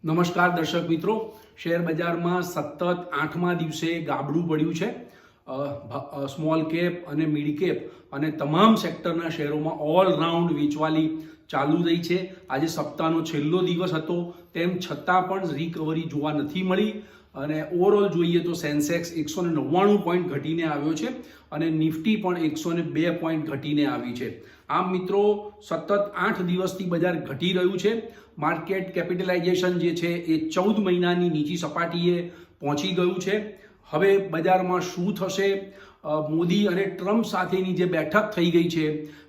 નમસ્કાર દર્શક મિત્રો, શેર બજારમાં સતત 8મા દિવસે ગાબડું પડ્યું છે. સ્મોલ કેપ અને મિડ કેપ અને તમામ સેક્ટરના શેરોમાં ઓલરાઉન્ડ વેચવાલી ચાલુ રહી છે. આજે સપ્તાહનો છેલ્લો દિવસ હતો, તેમ છતાં પણ રિકવરી જોવા નથી મળી અને ઓવરઓલ જોઈએ તો સેન્સેક્સ 199 પોઈન્ટ ઘટીને આવ્યો છે અને નિફ્ટી પણ 102 પોઈન્ટ ઘટીને આવી છે. આમ મિત્રો, સતત 8 દિવસથી બજાર ઘટી રહ્યું છે. માર્કેટ કેપિટલાઇઝેશન જે છે એ 14 મહિનાની નીચી સપાટીએ પહોંચી ગયું છે. હવે બજારમાં શું થશે? મોદી અને ટ્રમ્પ સાથેની જે બેઠક થઈ ગઈ છે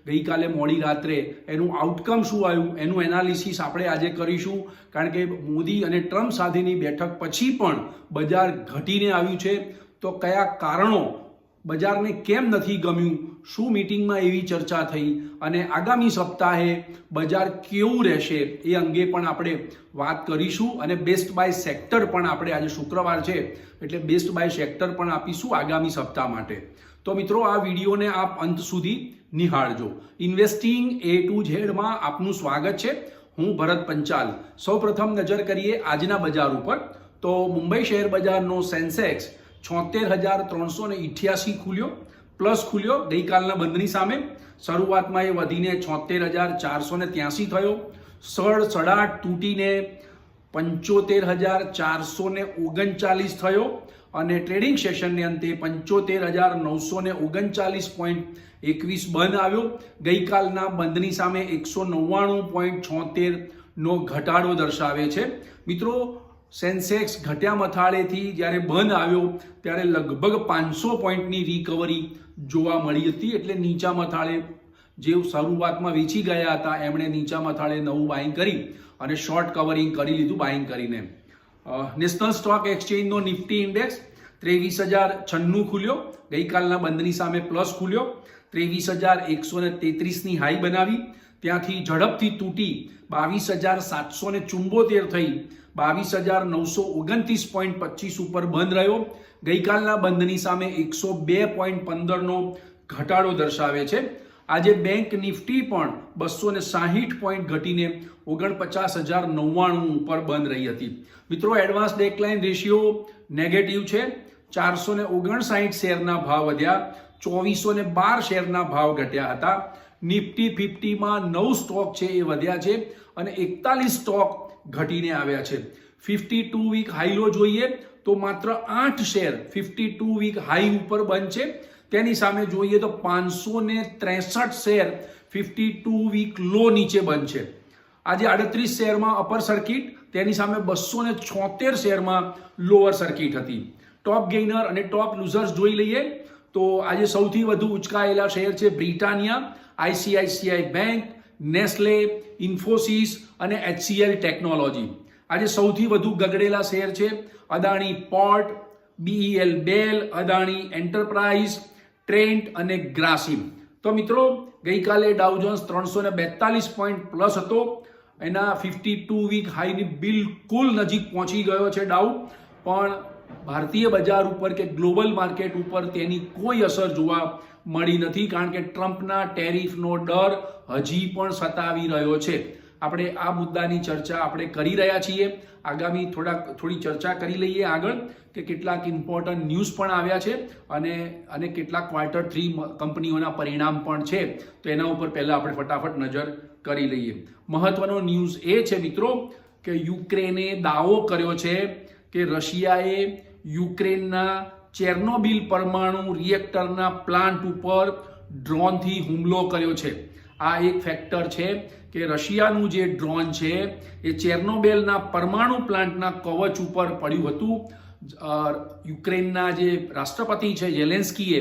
ગઈકાલે મોડી રાત્રે, એનું આઉટકમ શું આવ્યું એનું એનાલિસિસ આપણે આજે કરીશું. કારણ કે મોદી અને ટ્રમ્પ સાથેની બેઠક પછી પણ બજાર ઘટીને આવ્યું છે. તો કયા કારણો, બજારને કેમ નથી ગમ્યું, શું મીટિંગમાં એવી ચર્ચા થઈ અને આગામી સપ્તાહે બજાર કેવું રહેશે એ અંગે પણ આપણે વાત કરીશું. અને બેસ્ટ બાય સેક્ટર પણ આપણે, આજે શુક્રવાર છે એટલે બેસ્ટ બાય સેક્ટર પણ આપીશું આગામી સપ્તાહ માટે. તો મિત્રો, આ વિડીયોને આપ અંત સુધી નિહાળજો. ઇન્વેસ્ટિંગ A to Z માં આપનું સ્વાગત છે. હું ભરત પંચાલ. સૌપ્રથમ નજર કરીએ આજના બજાર ઉપર. તો મુંબઈ શેર બજારનો સેન્સેક્સ 76,388 ખુલ્યો, પ્લસ ખુલ્યો ગઈકાલના બંધની સામે. શરૂઆતમાં એ વધીને 76,483 થયો. સડસડાટ તૂટીને 75,439 થયો અને ટ્રેડિંગ સેશનને અંતે 75,939.21 બંધ આવ્યો. ગઈકાલના બંધની સામે 199.76 નો ઘટાડો દર્શાવે છે. મિત્રો, સેન્સેક્સ ઘટ્યા મથાળેથી જ્યારે બંધ આવ્યો ત્યારે લગભગ 500 પોઈન્ટની રિકવરી જોવા મળી હતી. એટલે નીચા મથાળે જે શરૂઆતમાં વેચી ગયા હતા એમણે નીચા મથાળે નવું બાઇંગ કરી અને શોર્ટ કવરિંગ કરી લીધું બાઇંગ કરીને. નેશનલ સ્ટોક એક્સચેન્જનો નિફ્ટી ઇન્ડેક્સ 23,096 ખુલ્યો, ગઈકાલના બંધની સામે પ્લસ ખુલ્યો. 23,133ની હાઈ બનાવી, ત્યાંથી ઝડપથી તૂટી 22,774 થઈ 22,929.25 ઉપર બંધ રહ્યો. ગઈકાલના બંધની સામે 102.15નો ઘટાડો દર્શાવે છે. આજે બેંક નિફ્ટી પણ 260 પોઈન્ટ ઘટીને 49,099 ઉપર બંધ રહી હતી. મિત્રો, એડવાન્સ ડેકલાઇન રેશિયો નેગેટિવ છે. 459 શેરના ભાવ વધ્યા, 2412 શેરના ભાવ ઘટ્યા હતા. નિફ્ટી 50માં 9 સ્ટોક છે એ વધ્યા છે અને 41 સ્ટોક ઘટીને આવ્યા છે. 52 વીક હાઈલો જોઈએ તો માત્ર 8 શેર 52 વીક હાઈ ઉપર બંધ છે. તેની સામે જોઈએ તો 563 શેર 52 વીક લો નીચે બંધ છે. આજે 38 શેરમાં અપર સર્કિટ, તેની સામે 276 શેરમાં લોઅર સર્કિટ હતી. ટોપ ગેઇનર અને ટોપ લૂઝર્સ જોઈ લઈએ તો આજે સૌથી વધુ ઉચકાયેલા શેર છે Britannia, ICICI bank, Nestle, Infosys અને HCL ટેકનોલોજી. આજે સૌથી વધુ ગગડેલા શેર છે અદાણી પોર્ટ, BEL બેલ, અદાણી એન્ટરપ્રાઇઝ, ટ્રેન્ટ અને ગ્રાસિમ. તો મિત્રો, ગઈકાલે ડાઉ જોન્સ 342 પોઈન્ટ પ્લસ હતો. એના 52 વીક હાઈની બિલકુલ નજીક પહોંચી ગયો છે ડાઉ. પણ ભારતીય બજાર ઉપર કે ગ્લોબલ માર્કેટ ઉપર તેની કોઈ અસર જોવા મળી નથી, કારણ કે ટ્રમ્પના ટેરિફનો ડર હજી પણ સતાવી રહ્યો છે. આપણે આ મુદ્દાની ચર્ચા આપણે કરી રહ્યા છીએ. આગામી થોડી ચર્ચા કરી લઈએ આગળ કે કેટલાક ઇમ્પોર્ટન્ટ ન્યૂઝ પણ આવ્યા છે અને કેટલાક Q3 કંપનીઓના પરિણામ પણ છે. તો એના ઉપર પહેલા આપણે ફટાફટ નજર કરી લઈએ. મહત્વનો ન્યૂઝ એ છે મિત્રો કે યુક્રેને દાવો કર્યો છે કે રશિયાએ યુક્રેનના ચેર્નોબિલ પરમાણુ રિએક્ટરના પ્લાન્ટ ઉપર ડ્રોનથી હુમલો કર્યો છે. આ એક ફેક્ટર છે કે રશિયાનું જે ડ્રોન છે એ ચેર્નોબિલના પરમાણુ પ્લાન્ટના કવચ ઉપર પડ્યું હતું. યુક્રેનના જે રાષ્ટ્રપતિ છે ઝેલેન્સ્કીએ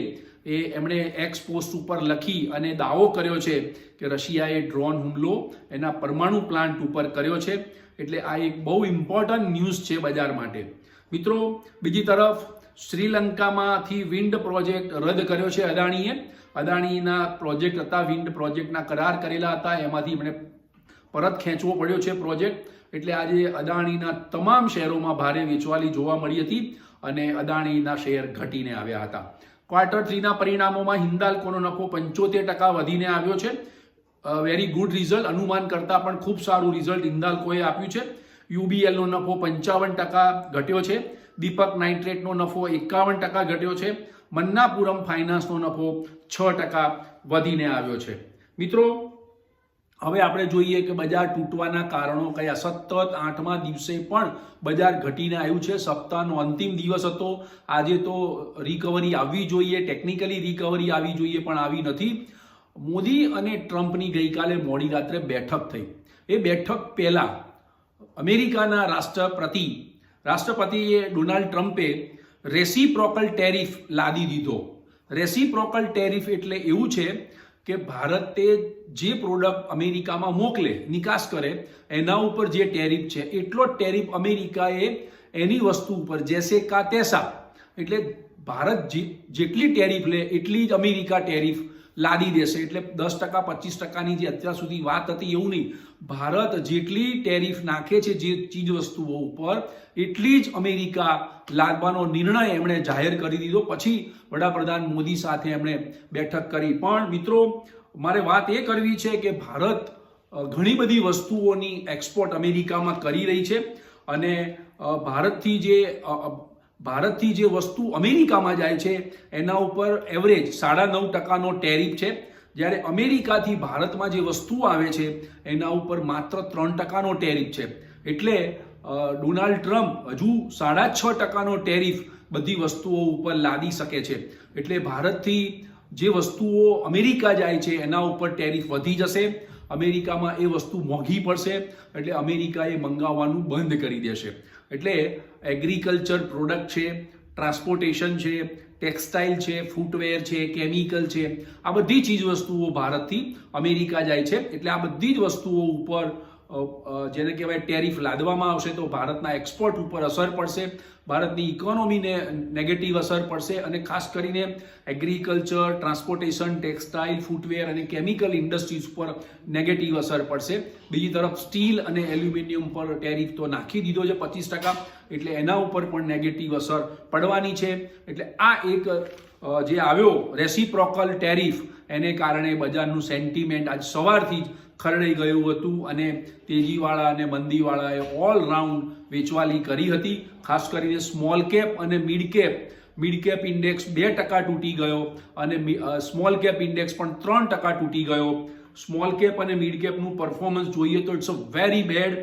એમણે એક્સ પોસ્ટ ઉપર લખી અને દાવો કર્યો છે કે રશિયાએ ડ્રોન હુમલો એના પરમાણુ પ્લાન્ટ ઉપર કર્યો છે. એટલે આ એક બહુ ઇમ્પોર્ટન્ટ ન્યૂઝ છે બજાર માટે. મિત્રો, બીજી તરફ શ્રીલંકામાંથી વિન્ડ પ્રોજેક્ટ રદ કર્યો છે અદાણીએ. અદાણીના પ્રોજેક્ટ હતા, વિન્ડ પ્રોજેક્ટના કરાર કરેલા હતા, એમાંથી એમણે પરત ખેંચવો પડ્યો છે પ્રોજેક્ટ. એટલે આજે અદાણીના તમામ શેરોમાં ભારે વેચવાલી જોવા મળી હતી અને અદાણીના શેર ઘટીને આવ્યા હતા. Q3ના પરિણામોમાં હિન્દાલ્કોનો નફો 75% વધીને આવ્યો છે. વેરી ગુડ રિઝલ્ટ, અનુમાન કરતાં પણ ખૂબ સારું રિઝલ્ટ હિન્દાલ્કોએ આપ્યું છે. UBLનો નફો 55% ઘટ્યો છે, દીપક નાઇટ્રેટનો નફો 51% ઘટ્યો છે, મન્નાપુરમ ફાઇનાન્સનો નફો 6% વધીને આવ્યો છે. મિત્રો, હવે આપણે જોઈએ કે બજાર તૂટવાના કારણો કયા. સતત 8મા દિવસે પણ બજાર ઘટીને આવ્યું છે. સપ્તાહનો અંતિમ દિવસ હતો. આજે તો રિકવરી આવવી જોઈએ, ટેકનિકલી રિકવરી આવી જોઈએ, પણ આવી નથી. મોદી અને ટ્રમ્પની ગઈકાલે મોડી રાત્રે બેઠક થઈ. એ બેઠક પહેલા અમેરિકાના રાષ્ટ્રપતિએ ડોનાલ્ડ ટ્રમ્પે રેસિપ્રોકલ ટેરિફ લાદી દીધો. રેસિપ્રોકલ ટેરિફ એટલે એવું છે કે ભારતે જે પ્રોડક્ટ અમેરિકામાં મોકલે, નિકાસ કરે, એના ઉપર જે ટેરિફ છે એટલો જ ટેરિફ અમેરિકાએ એની વસ્તુ ઉપર જૈસે કા તૈસા, એટલે ભારત જેટલી ટેરિફ લે એટલી જ અમેરિકા ટેરિફ લાદી દેશે. એટલે 10% 25%ની જે અત્યાર સુધી વાત હતી એવું નહીં. ભારત જેટલી ટેરિફ નાખે છે જે ચીજ વસ્તુઓ ઉપર એટલી જ અમેરિકા લાદવાનો નિર્ણય એમણે જાહેર કરી દીધો. પછી વડાપ્રધાન મોદી સાથે એમણે બેઠક કરી. પણ મિત્રો, મારે વાત એ કરવી છે કે ભારત ઘણી બધી વસ્તુઓની એક્સપોર્ટ અમેરિકામાં કરી રહી છે અને ભારતથી જે વસ્તુ અમેરિકામાં જાય છે એના ઉપર એવરેજ 9.5% ટેરિફ છે, જ્યારે અમેરિકાથી ભારતમાં જે વસ્તુ આવે છે એના ઉપર માત્ર 3% ટેરિફ છે. એટલે ડોનાલ્ડ ટ્રમ્પ હજુ 6.5% ટેરિફ બધી વસ્તુઓ ઉપર લાદી શકે છે. એટલે ભારતથી જે વસ્તુઓ અમેરિકા જાય છે એના ઉપર ટેરિફ વધી જશે. અમેરિકામાં એ વસ્તુ મોંઘી પડશે, એટલે અમેરિકાએ મંગાવવાનું બંધ કરી દેશે. એટલે એગ્રીકલ્ચર પ્રોડક્ટ છે, ટ્રાન્સપોર્ટેશન છે, ટેક્સટાઇલ છે, ફૂટવેર છે, કેમિકલ છે, આ બધી ચીજ વસ્તુઓ ભારતથી અમેરિકા જાય છે. એટલે આ બધી જ વસ્તુઓ ઉપર જેને કહેવાય ટેરિફ લાદવામાં આવશે તો ભારતના એક્સપોર્ટ ઉપર અસર પડશે, ભારતની ઇકોનોમીને નેગેટિવ અસર પડશે અને ખાસ કરીને એગ્રીકલ્ચર, ટ્રાન્સપોર્ટેશન, ટેક્સટાઇલ, ફૂટવેર અને કેમિકલ ઇન્ડસ્ટ્રીઝ પર નેગેટિવ અસર પડશે. બીજી તરફ સ્ટીલ અને એલ્યુમિનિયમ પર ટેરિફ તો નાખી દીધો છે 25%, એટલે એના ઉપર પણ નેગેટિવ અસર પડવાની છે. એટલે આ એક જે આવ્યો રેસિપ્રોકલ ટેરિફ, એને કારણે બજારનું સેન્ટિમેન્ટ આજ સવારથી જ ખરડાઈ ગયું હતું અને તેજીવાળા અને મંદીવાળાએ ઓલ રાઉન્ડ વેચવાલી કરી હતી. ખાસ કરીને સ્મોલ કેપ અને મિડ કેપ ઇન્ડેક્સ 2% તૂટી ગયો અને સ્મોલ કેપ ઇન્ડેક્સ પણ 3% તૂટી ગયો. સ્મોલ કેપ અને મિડ કેપનું પરફોર્મન્સ જોઈએ તો it's a very bad.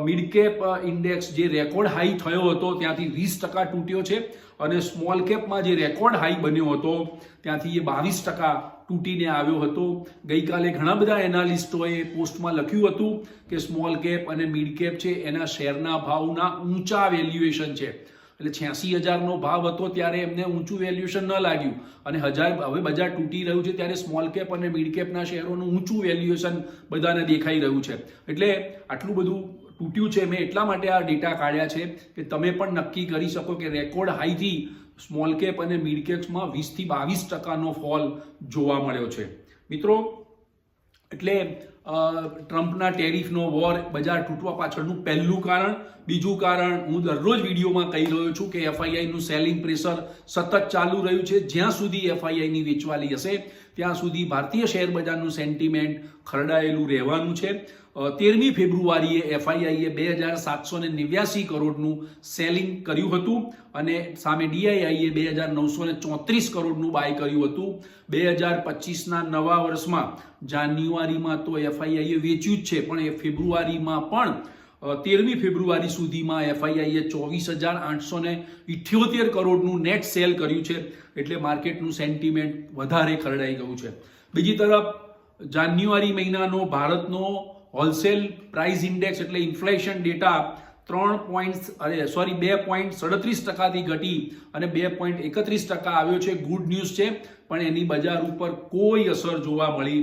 Mid cap index જે રેકોર્ડ હાઈ થયો હતો ત્યાંથી 20% તૂટ્યો છે અને સ્મોલ કેપમાં જે રેકોર્ડ હાઈ બન્યો હતો ત્યાંથી એ 22% તૂટીને આવ્યો હતો. ગઈકાલે ઘણા બધા એનાલિસ્ટોએ પોસ્ટમાં લખ્યું હતું કે સ્મોલ કેપ અને મિડ કેપ છે એના શેરના ભાવના ઊંચા વેલ્યુએશન છે. એટલે 86,000નો ભાવ હતો ત્યારે એમને ઊંચું વેલ્યુએશન ન લાગ્યું અને હવે બજાર તૂટી રહ્યું છે ત્યારે સ્મોલ કેપ અને મિડ કેપના શેરોનું ઊંચું વેલ્યુએશન બધાને દેખાઈ રહ્યું છે. એટલે આટલું બધું તૂટ્યું છે. મેં એટલા માટે આ ડેટા કાઢ્યા છે કે તમે પણ નક્કી કરી શકો કે રેકોર્ડ હાઈથી સ્મોલ કેપ અને મિડ કેપ્સમાં 20 થી 22%નો ફોલ જોવા મળ્યો છે. મિત્રો, એટલે ટ્રમ્પના ટેરિફનો વોર બજાર તૂટવા પાછળનું પહેલું કારણ. બીજું કારણ, હું દરરોજ વિડીયોમાં કહી રહ્યો છું કે FIIનું સેલિંગ પ્રેશર સતત ચાલુ રહ્યું છે. જ્યાં સુધી FIIની વેચવાલી હશે ત્યાં સુધી ભારતીય શેર બજારનું સેન્ટિમેન્ટ ખરડાયેલું રહેવાનું છે. 13મી ફેબ્રુઆરીએ FIIએ 2,789 કરોડનું સેલિંગ કર્યું હતું અને સામે DIIએ 2,934 કરોડનું બાય કર્યું હતું. 2025ના નવા વર્ષમાં જાન્યુઆરીમાં તો FIIએ વેચ્યું જ છે, પણ એ ફેબ્રુઆરીમાં પણ 13મી ફેબ્રુઆરી સુધીમાં FIIએ 24,878 કરોડનું નેટ સેલ કર્યું છે. એટલે માર્કેટનું સેન્ટિમેન્ટ વધારે ખરડાઈ ગયું છે. બીજી તરફ જાન્યુઆરી મહિનાનો ભારતનો હોલસેલ પ્રાઇસ ઇન્ડેક્સ એટલે ઇન્ફ્લેશન ડેટા 2.37%થી ઘટી અને 2.31% આવ્યો છે. ગુડ ન્યૂઝ છે, પણ એની બજાર ઉપર કોઈ અસર જોવા મળી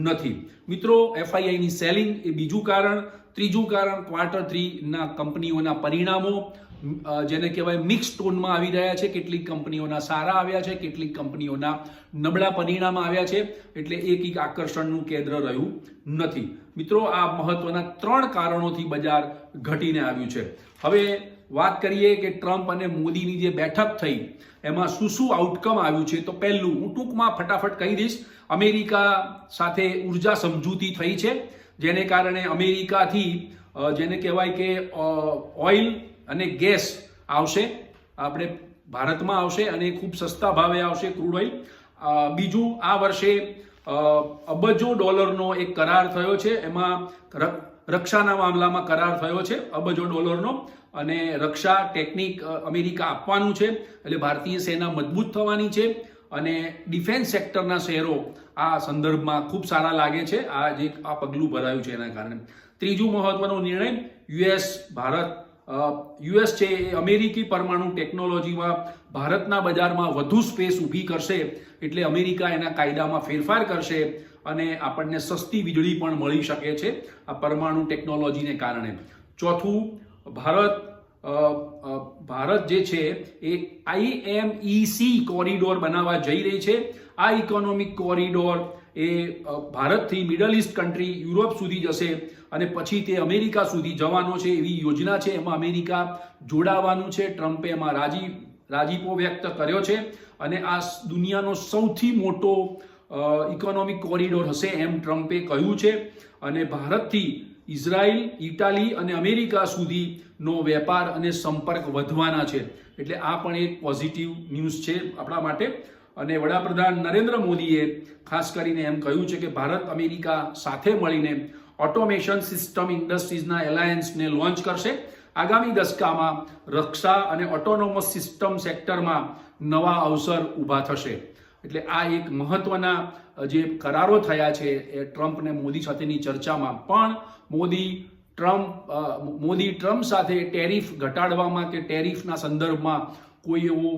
નથી. મિત્રો, FIIની સેલિંગ એ બીજું કારણ. ત્રીજું કારણ, Q3ના કંપનીઓના પરિણામો જેને કહેવાય મિક્સ ટોનમાં આવી રહ્યા છે. કેટલીક કંપનીઓના સારા આવ્યા છે, કેટલીક કંપનીઓના નબળા પરિણામ આવ્યા છે. એટલે એક આકર્ષણનું કેન્દ્ર રહ્યું નથી. મિત્રો, આ મહત્વના 3 કારણોથી બજાર ઘટીને આવ્યું છે. હવે વાત કરીએ કે ટ્રમ્પ અને મોદીની જે બેઠક થઈ એમાં શું આઉટકમ આવ્યું છે. તો પહેલું, હું ટૂંકમાં ફટાફટ કહી દઈશ. અમેરિકા સાથે ઉર્જા સમજૂતી થઈ છે, જેને કારણે અમેરિકાથી જેને કહેવાય કે ઓઇલ અને ગેસ આવશે આપણે ભારતમાં આવશે અને ખૂબ સસ્તા ભાવે આવશે ક્રૂડ ઓઇલ. બીજું, આ વર્ષે અબજો ડોલરનો એક કરાર થયો છે, એમાં રક્ષાના મામલામાં કરાર થયો છે અબજો ડોલરનો, અને રક્ષા ટેકનિક અમેરિકા આપવાનું છે, એટલે ભારતીય સેના મજબૂત થવાની છે અને ડિફેન્સ સેક્ટરના શેરો આ સંદર્ભમાં ખૂબ સારા લાગે છે આ પગલું ભરાયું છે એના કારણે. ત્રીજું મહત્વનો નિર્ણય, યુએસ છે એ અમેરિકી પરમાણુ ટેકનોલોજીમાં ભારતના બજારમાં વધુ સ્પેસ ઊભી કરશે, એટલે અમેરિકા એના કાયદામાં ફેરફાર કરશે અને આપણને સસ્તી વીજળી પણ મળી શકે છે આ પરમાણુ ટેકનોલોજીને કારણે. ચોથું, ભારત જે છે એ IMEC કોરિડોર બનાવવા જઈ રહી છે. આ ઇકોનોમિક કોરિડોર એ ભારતથી મિડલ ઇસ્ટ કન્ટ્રી યુરોપ સુધી જશે અને પછી તે અમેરિકા સુધી જવાનો છે એવી યોજના છે. એમાં અમેરિકા જોડાવાનું છે. ટ્રમ્પે એમાં રાજીપો વ્યક્ત કર્યો છે અને આ દુનિયાનો સૌથી મોટો ઇકોનોમિક કોરિડોર હશે એમ ટ્રમ્પે કહ્યું છે. અને ભારતથી ઇઝરાયલ, ઇટાલી અને અમેરિકા સુધીનો વેપાર અને સંપર્ક વધવાના છે, એટલે આ પણ એક પોઝિટિવ ન્યૂઝ છે આપણા માટે. અને વડાપ્રધાન નરેન્દ્ર મોદીએ ખાસ કરીને એમ કહ્યું છે કે ભારત અમેરિકા સાથે મળીને ઓટોમેશન સિસ્ટમ ઇન્ડસ્ટ્રીઝના એલાયન્સને લોન્ચ કરશે. આગામી દશકામાં રક્ષા અને ઓટોનોમસ સિસ્ટમ સેક્ટરમાં નવા અવસર ઊભા થશે. એટલે આ એક મહત્વના જે કરારો થયા છે એ ટ્રમ્પ અને મોદી સાથેની ચર્ચામાં. પણ મોદી ટ્રમ્પ સાથે ટેરિફ ઘટાડવામાં કે ટેરિફના સંદર્ભમાં કોઈ એવો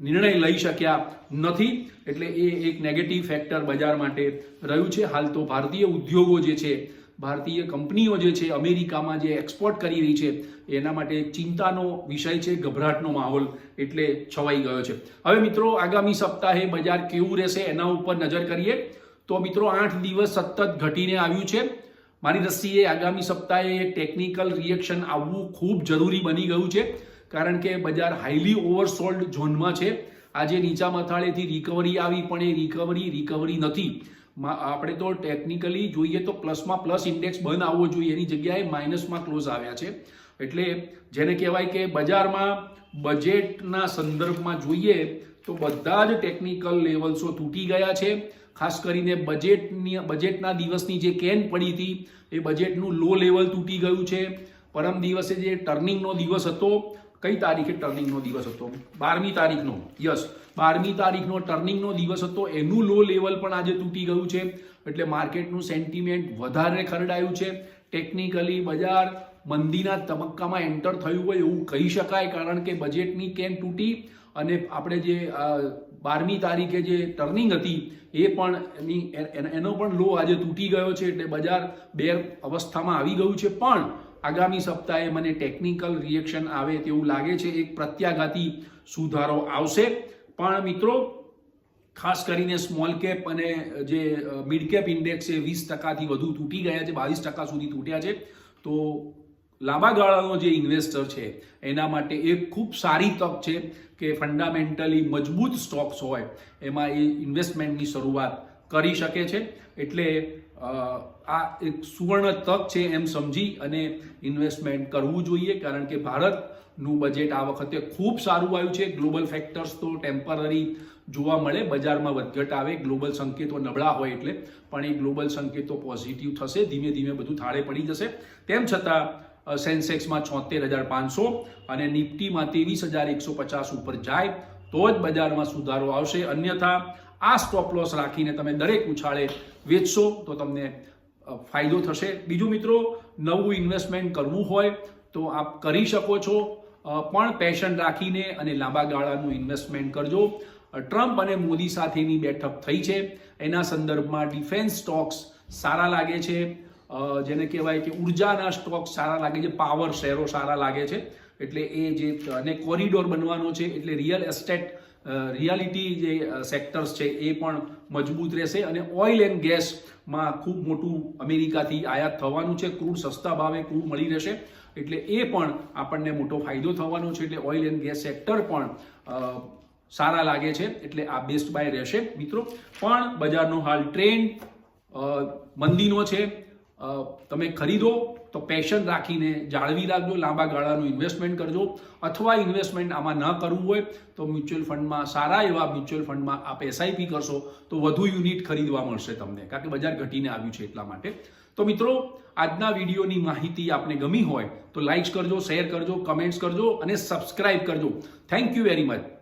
નિર્ણય લઈ શક્યા નથી, એટલે એ એક નેગેટિવ ફેક્ટર બજાર માટે રહ્યું છે. હાલ તો ભારતીય ઉદ્યોગો જે છે, ભારતીય કંપનીઓ જે છે અમેરિકામાં જે એક્સપોર્ટ કરી રહી છે એના માટે એક ચિંતાનો વિષય છે, ગભરાટનો માહોલ એટલે છવાઈ ગયો છે. હવે મિત્રો, આગામી સપ્તાહે બજાર કેવું રહેશે એના ઉપર નજર કરીએ તો મિત્રો 8 દિવસ સતત ઘટીને આવ્યું છે. મારી દ્રષ્ટિએ આગામી સપ્તાહે ટેકનિકલ રિએક્શન આવવું ખૂબ જરૂરી બની ગયું છે, કારણ કે બજાર હાઈલી ઓવરસોલ્ડ ઝોનમાં છે. આજે નીચા મથાળેથી રિકવરી આવી, પણ એ રિકવરી નથી. આપણે તો ટેકનિકલી જોઈએ તો પ્લસમાં પ્લસ ઇન્ડેક્સ બંધ આવવો જોઈએ, એની જગ્યાએ માઇનસમાં ક્લોઝ આવ્યા છે. એટલે જેને કહેવાય કે બજારમાં બજેટના સંદર્ભમાં જોઈએ તો બધા જ ટેકનિકલ લેવલ્સો તૂટી ગયા છે. ખાસ કરીને બજેટના દિવસની જે કેન પડી હતી એ બજેટનું લો લેવલ તૂટી ગયું છે. પરમ દિવસે જે ટર્નિંગનો દિવસ હતો, કઈ તારીખે ટર્નિંગનો દિવસ હતો? 12મી તારીખનો. યસ, 12મી તારીખનો ટર્નિંગનો દિવસ હતો, એનું લો લેવલ પણ આજે તૂટી ગયું છે. એટલે માર્કેટનું સેન્ટિમેન્ટ વધારે ખરડાયું છે. ટેકનિકલી બજાર મંદીના તબક્કામાં એન્ટર થયું હોય એવું કહી શકાય, કારણ કે બજેટની કેન તૂટી અને આપણે જે 12મી તારીખે જે ટર્નિંગ હતી એ પણ એનો પણ લો આજે તૂટી ગયો છે. એટલે બજાર બેર અવસ્થામાં આવી ગયું છે. પણ આગામી સપ્તાહે મને ટેકનિકલ રિએક્શન આવે તેવું લાગે છે, એક પ્રત્યાઘાતી સુધારો આવશે. પણ મિત્રો, ખાસ કરીને સ્મોલ કેપ અને જે મિડ કેપ ઇન્ડેક્સ છે 20%થી વધુ તૂટી ગયા છે, 22% સુધી તૂટ્યા છે. તો લાંબા ગાળાનો જે ઇન્વેસ્ટર છે એના માટે એક ખૂબ સારી તક છે કે ફંડામેન્ટલી મજબૂત સ્ટોક્સ હોય એમાં એ ઇન્વેસ્ટમેન્ટની શરૂઆત કરી શકે છે. એટલે આ એક સુવર્ણ તક છે એમ સમજી અને ઇન્વેસ્ટમેન્ટ કરવું જોઈએ, કારણ કે ભારતનું બજેટ આ વખતે ખૂબ સારું આવ્યું છે. ગ્લોબલ ફેક્ટર્સ તો ટેમ્પરરી જોવા મળે, બજારમાં વધઘટ આવે, ગ્લોબલ સંકેતો નબળા હોય એટલે, પણ એ ગ્લોબલ સંકેતો પોઝિટિવ થશે, ધીમે ધીમે બધું થાળે પડી જશે. તેમ છતાં સેન્સેક્સમાં 76,500 અને નિફ્ટીમાં 23,150 ઉપર જાય તો જ બજારમાં સુધારો આવશે. અન્યથા આ સ્ટોપ લોસ રાખીને તમે દરેક ઉછાળે વેચશો તો તમને ફાયદો થશે. બીજું મિત્રો, નવું ઇન્વેસ્ટમેન્ટ કરવું હોય તો આપ કરી શકો છો, પણ પેશન રાખીને અને લાંબા ગાળાનું ઇન્વેસ્ટમેન્ટ કરજો. ટ્રમ્પ અને મોદી સાથેની બેઠક થઈ છે, એના સંદર્ભમાં ડિફેન્સ સ્ટોક્સ સારા લાગે છે, જેને કહેવાય કે ઉર્જાના સ્ટોક્સ સારા લાગે છે, પાવર શેરો સારા લાગે છે. એટલે એ જે અને કોરિડોર બનવાનો છે એટલે રિયાલિટી જે સેક્ટર્સ છે એ પણ મજબૂત રહેશે. અને ઓઇલ એન્ડ ગેસમાં ખૂબ મોટું અમેરિકાથી આયાત થવાનું છે, ક્રૂડ સસ્તા ભાવે ક્રૂડ મળી રહેશે, એટલે એ પણ આપણને મોટો ફાયદો થવાનો છે. એટલે ઓઇલ એન્ડ ગેસ સેક્ટર પણ સારા લાગે છે, એટલે આ બેસ્ટ બાય રહેશે મિત્રો. પણ બજારનો હાલ ટ્રેન્ડ મંદીનો છે, તમે ખરીદો તો પેશન રાખીને જાળવી રાખજો, લાંબા ગાળાનું ઇન્વેસ્ટમેન્ટ કરજો. અથવા ઇન્વેસ્ટમેન્ટ આમાં ન કરવું હોય તો મ્યુચ્યુઅલ ફંડમાં, સારા એવા મ્યુચ્યુઅલ ફંડમાં આપ SIP કરશો તો વધુ યુનિટ ખરીદવા મળશે તમને, કારણ કે બજાર ઘટીને આવ્યું છે એટલા માટે. તો મિત્રો, આજના વિડીયોની માહિતી આપને ગમી હોય તો લાઇક કરજો, શેર કરજો, કમેન્ટ્સ કરજો અને સબસ્ક્રાઇબ કરજો. Thank you very much.